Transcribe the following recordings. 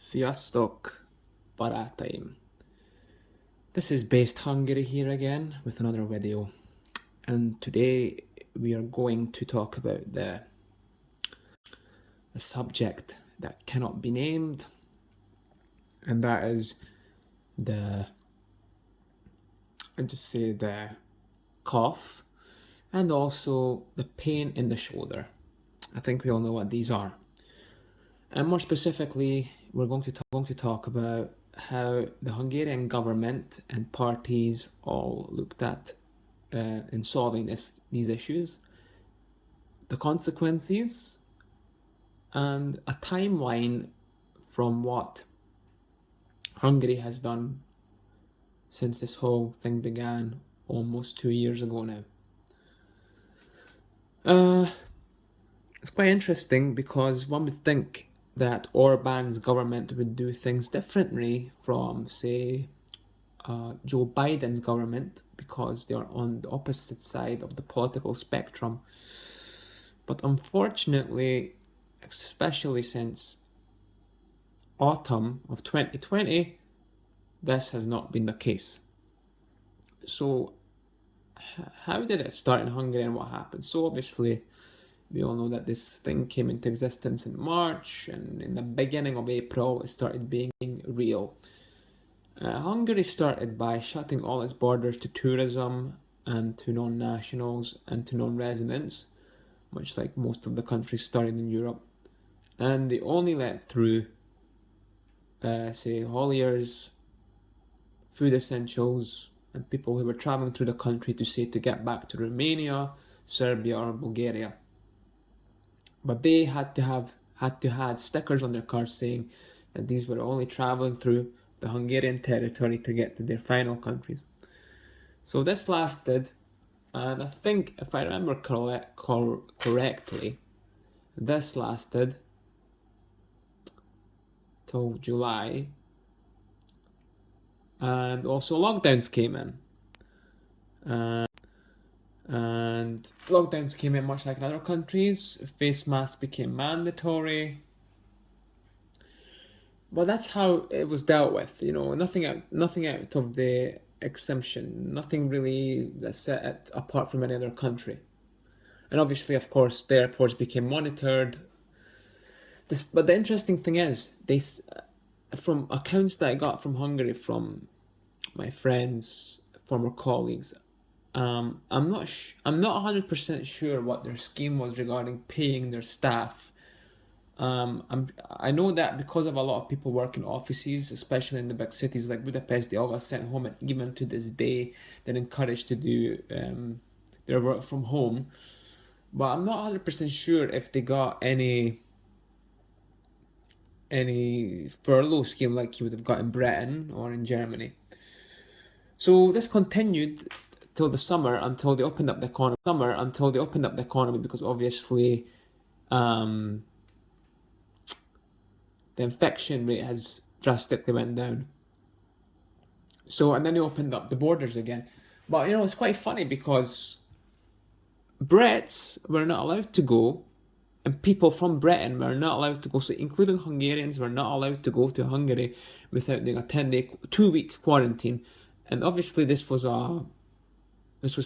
Sziasztok, barátaim! This is Based Hungary here again with another video, and today we are going to talk about the subject that cannot be named, and that is the cough and also the pain in the shoulder. I think we all know what these are. And more specifically, we're going to talk about how the Hungarian government and parties all looked at in solving these issues, the consequences, and a timeline from what Hungary has done since this whole thing began almost 2 years ago now. It's quite interesting because one would think that Orban's government would do things differently from, say, Joe Biden's government, because they are on the opposite side of the political spectrum. But unfortunately, especially since autumn of 2020, this has not been the case. So how did it start in Hungary and what happened? So obviously, we all know that this thing came into existence in March, and in the beginning of April, it started being real. Hungary started by shutting all its borders to tourism and to non-nationals and to non-residents, much like most of the countries started in Europe. And they only let through, say, hauliers, food essentials, and people who were traveling through the country to get back to Romania, Serbia, or Bulgaria. But they had to have stickers on their cars saying that these were only traveling through the Hungarian territory to get to their final countries. So this lasted, and I think, if I remember correctly, this lasted till July, and also lockdowns came in. And lockdowns came in much like in other countries. Face masks became mandatory. But that's how it was dealt with, nothing out of the exemption, nothing really that set it apart from any other country. And obviously, of course, the airports became monitored. But the interesting thing is, from accounts that I got from Hungary from my friends, former colleagues, I'm not 100% sure what their scheme was regarding paying their staff. I know that because of a lot of people work in offices, especially in the big cities like Budapest, they all got sent home, and even to this day, they're encouraged to do their work from home. But I'm not 100% sure if they got any furlough scheme like you would have got in Britain or in Germany. So this continued till the summer, until they opened up the economy, because obviously the infection rate has drastically went down. So, and then they opened up the borders again. But it's quite funny because Brits were not allowed to go, and people from Britain were not allowed to go, so including Hungarians were not allowed to go to Hungary without doing a 2-week quarantine. And obviously this was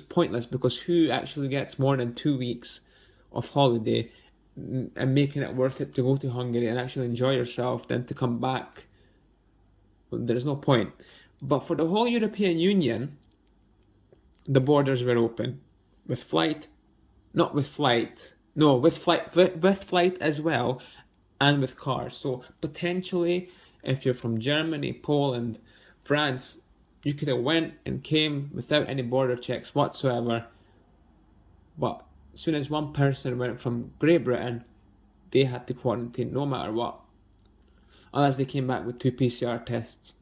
pointless, because who actually gets more than 2 weeks of holiday and making it worth it to go to Hungary and actually enjoy yourself than to come back? There's no point. But for the whole European Union, the borders were open with flight as well, and with cars. So potentially, if you're from Germany, Poland, France, you could have went and came without any border checks whatsoever. But as soon as one person went from Great Britain, they had to quarantine no matter what, unless they came back with 2 PCR tests,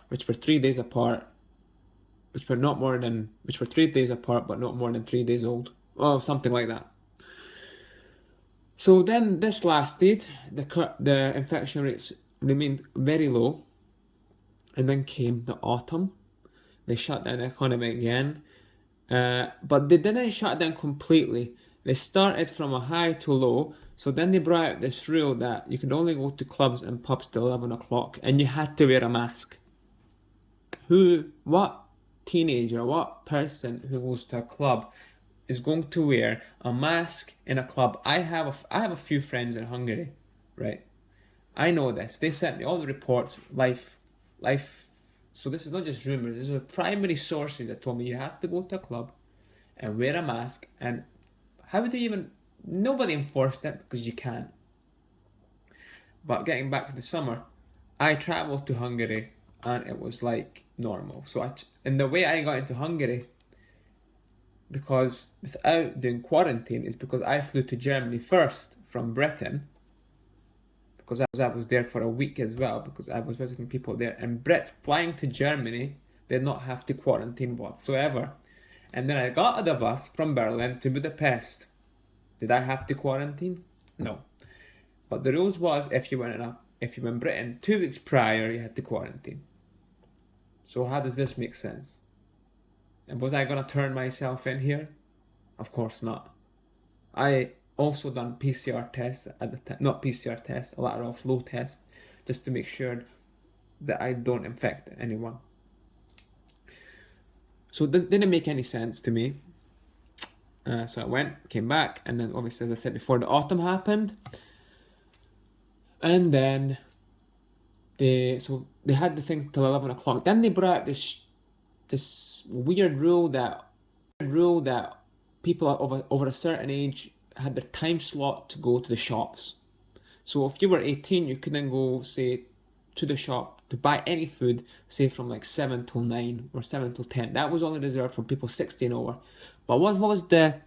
which were 3 days apart, which were 3 days apart, but not more than 3 days old, or something like that. So then this lasted, the infection rates remained very low, and then came the autumn. They shut down the economy again, but they didn't shut down completely. They started from a high to low, So then they brought out this rule that you could only go to clubs and pubs till 11 o'clock and you had to wear a mask. What teenager, what person who goes to a club is going to wear a mask in a club? I have a few friends in Hungary, right? I know this. They sent me all the reports, life. So this is not just rumors. These are primary sources that told me you have to go to a club and wear a mask. And how would they even? Nobody enforced it because you can't. But getting back to the summer, I traveled to Hungary and it was like normal. And the way I got into Hungary, because without doing quarantine, is because I flew to Germany first from Britain, because I was there for a week as well, because I was visiting people there. And Brits flying to Germany did not have to quarantine whatsoever. And then I got on the bus from Berlin to Budapest. Did I have to quarantine? No. But the rules was if you were in Britain 2 weeks prior, you had to quarantine. So how does this make sense? And was I gonna turn myself in here? Of course not. I also done PCR tests at the time, not PCR tests, a lateral flow test, just to make sure that I don't infect anyone. So this didn't make any sense to me. So I went, came back, and then obviously, as I said before, the autumn happened. And then they had the things till 11 o'clock. Then they brought out this weird rule that people over a certain age had their time slot to go to the shops. So if you were 18, you couldn't go, say, to the shop to buy any food, say from like 7 till 9 or 7 till 10. That was only reserved for people 16 over. But what was the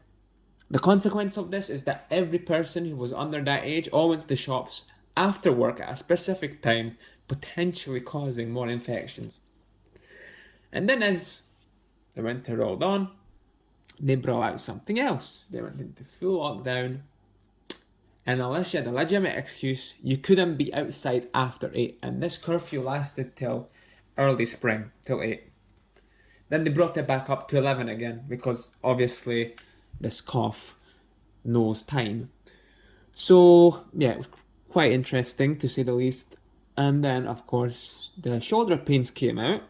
consequence of this is that every person who was under that age all went to the shops after work at a specific time, potentially causing more infections. And then as the winter rolled on, they brought out something else. They went into full lockdown. And unless you had a legitimate excuse, you couldn't be outside after 8. And this curfew lasted till early spring, till 8. Then they brought it back up to 11 again, because obviously this cough knows time. So, yeah, it was quite interesting to say the least. And then, of course, the shoulder pains came out.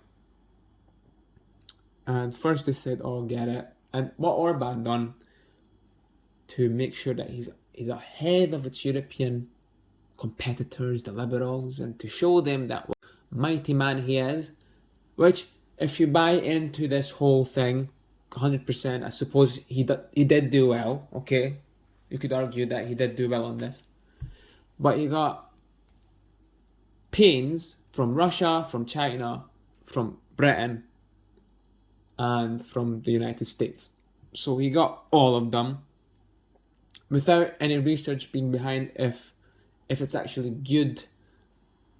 And first they said, oh, get it. And what Orban done to make sure that he's ahead of its European competitors, the liberals, and to show them that mighty man he is, which, if you buy into this whole thing 100%, I suppose he did do well, okay? You could argue that he did do well on this. But he got pains from Russia, from China, from Britain, and from the United States. So he got all of them without any research being behind if it's actually good,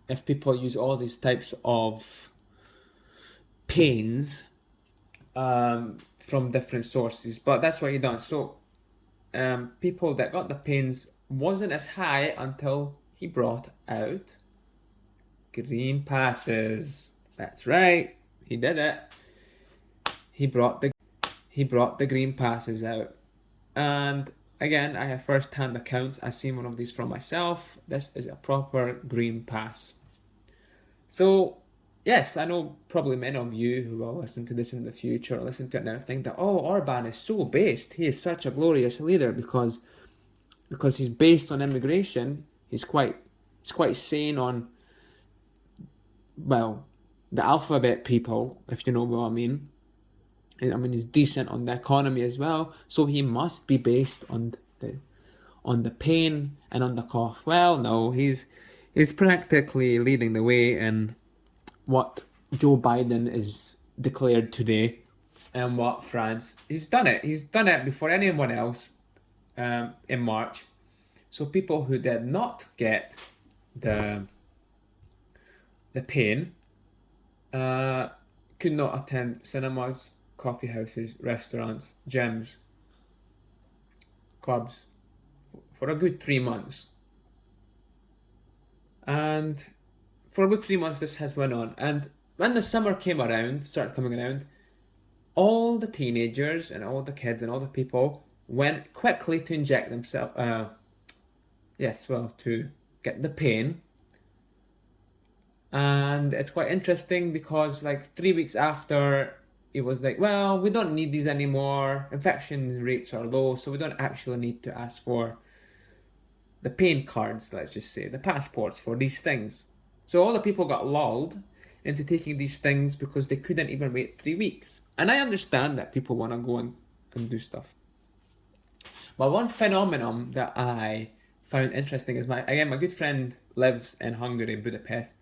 if people use all these types of pains from different sources. But that's what he done. So people that got the pains wasn't as high until he brought out green passes. That's right, he did it. He brought the green passes out. And again, I have first-hand accounts. I've seen one of these from myself. This is a proper green pass. So, yes, I know probably many of you who will listen to this in the future, or listen to it now, think that, oh, Orban is so based. He is such a glorious leader because he's based on immigration. He's quite sane on, well, the alphabet people, if you know what I mean. I mean, he's decent on the economy as well, so he must be based on the pain and on the cough. Well, no, he's practically leading the way in what Joe Biden is declared today, and what France. He's done it. He's done it before anyone else in March. So people who did not get the pain could not attend cinemas, coffee houses, restaurants, gyms, clubs for a good 3 months. And for a good 3 months this has went on. And when the summer started coming around, all the teenagers and all the kids and all the people went quickly to inject themselves, Yes, well, to get the pain. And it's quite interesting because like 3 weeks after, it was like, well, we don't need these anymore. Infection rates are low, so we don't actually need to ask for the pain cards, let's just say, the passports for these things. So all the people got lulled into taking these things because they couldn't even wait 3 weeks. And I understand that people want to go and do stuff. But one phenomenon that I found interesting is my good friend lives in Hungary, Budapest.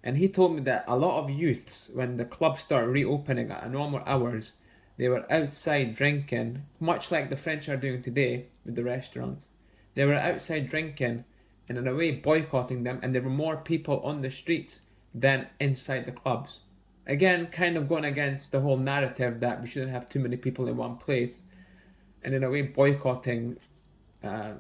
And he told me that a lot of youths, when the clubs start reopening at normal hours, they were outside drinking, much like the French are doing today with the restaurants. They were outside drinking and in a way boycotting them, and there were more people on the streets than inside the clubs. Again, kind of going against the whole narrative that we shouldn't have too many people in one place, and in a way boycotting uh,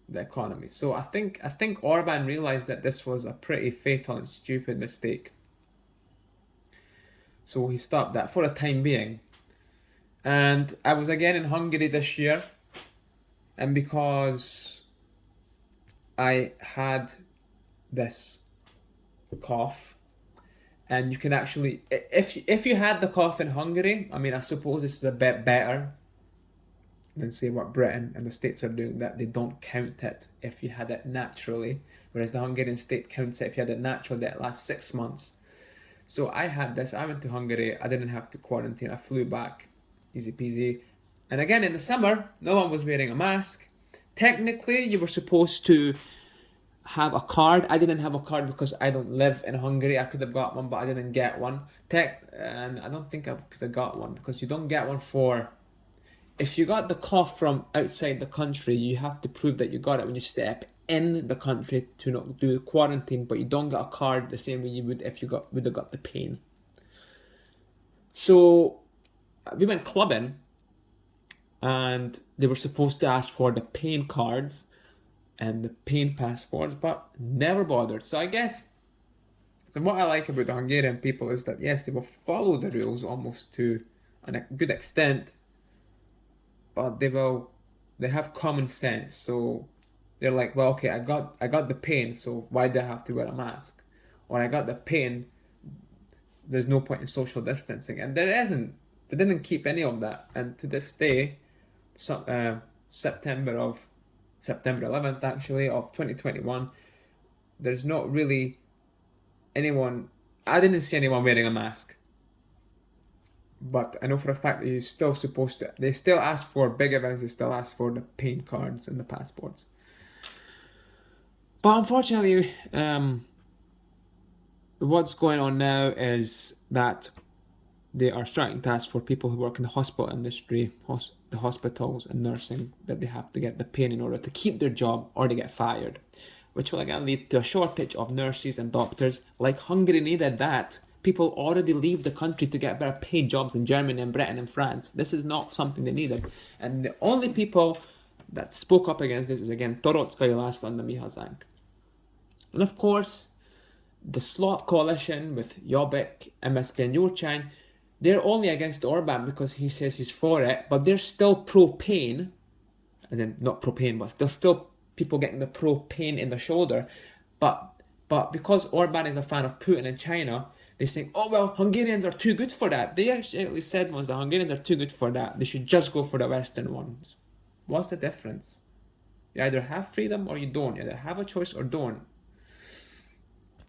the economy. So I think Orban realized that this was a pretty fatal and stupid mistake. So he stopped that for the time being. And I was again in Hungary this year, and because I had this cough, and you can actually, if you had the cough in Hungary, I mean, I suppose this is a bit better than say what Britain and the States are doing, that they don't count it if you had it naturally, whereas the Hungarian state counts it if you had it naturally that lasts 6 months. So I had this, I went to Hungary, I didn't have to quarantine, I flew back, easy peasy. And again, in the summer, no one was wearing a mask. Technically, you were supposed to have a card. I didn't have a card because I don't live in Hungary. I could have got one, but I didn't get one. And I don't think I could have got one because you don't get one for, if you got the cough from outside the country, you have to prove that you got it when you step in the country to not do quarantine, but you don't get a card the same way you would if you would have got the pain. So we went clubbing, and they were supposed to ask for the pain cards and the pain passports, but never bothered. So I guess, so what I like about the Hungarian people is that yes, they will follow the rules almost to a good extent, but they have common sense. So they're like, well, okay, I got the pain, so why do I have to wear a mask? Or I got the pain, there's no point in social distancing, and there isn't. They didn't keep any of that, and to this day, September 11th actually of 2021, there's not really anyone. I didn't see anyone wearing a mask. But I know for a fact that you're still supposed to. They still ask for big events. They still ask for the pain cards and the passports. But unfortunately, what's going on now is that they are starting to ask for people who work in the hospital industry, the hospitals and nursing, that they have to get the pain in order to keep their job or they get fired, which will again lead to a shortage of nurses and doctors. Like Hungary needed that. People already leave the country to get better paid jobs in Germany and Britain and France. This is not something they needed. And the only people that spoke up against this is again Torotskaya last and the Mihazank. And of course, the Slot coalition with Jobbik, MSP and Gyurcsány, they're only against Orban because he says he's for it, but they're still pro-pain, as in not pro-pain, but there's still people getting the pro-pain in the shoulder. But because Orban is a fan of Putin in China, they say, oh well, Hungarians are too good for that. They actually said once the Hungarians are too good for that. They should just go for the Western ones. What's the difference? You either have freedom or you don't. You either have a choice or don't.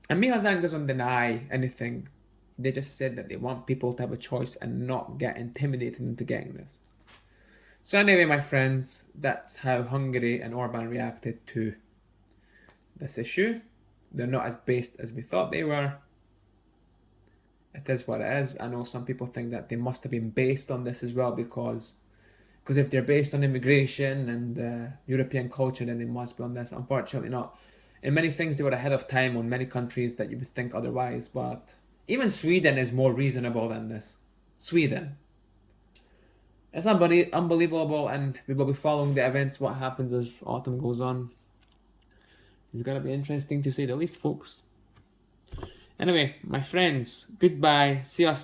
And Mihazang doesn't deny anything. They just said that they want people to have a choice and not get intimidated into getting this. So anyway, my friends, that's how Hungary and Orban reacted to this issue. They're not as based as we thought they were. It is what it is. I know some people think that they must have been based on this as well because if they're based on immigration and European culture, then they must be on this. Unfortunately not. In many things, they were ahead of time on many countries that you would think otherwise, but even Sweden is more reasonable than this. Sweden. It's unbelievable, and we will be following the events, what happens as autumn goes on. It's gonna be interesting to say the least, folks. Anyway, my friends, goodbye. See us.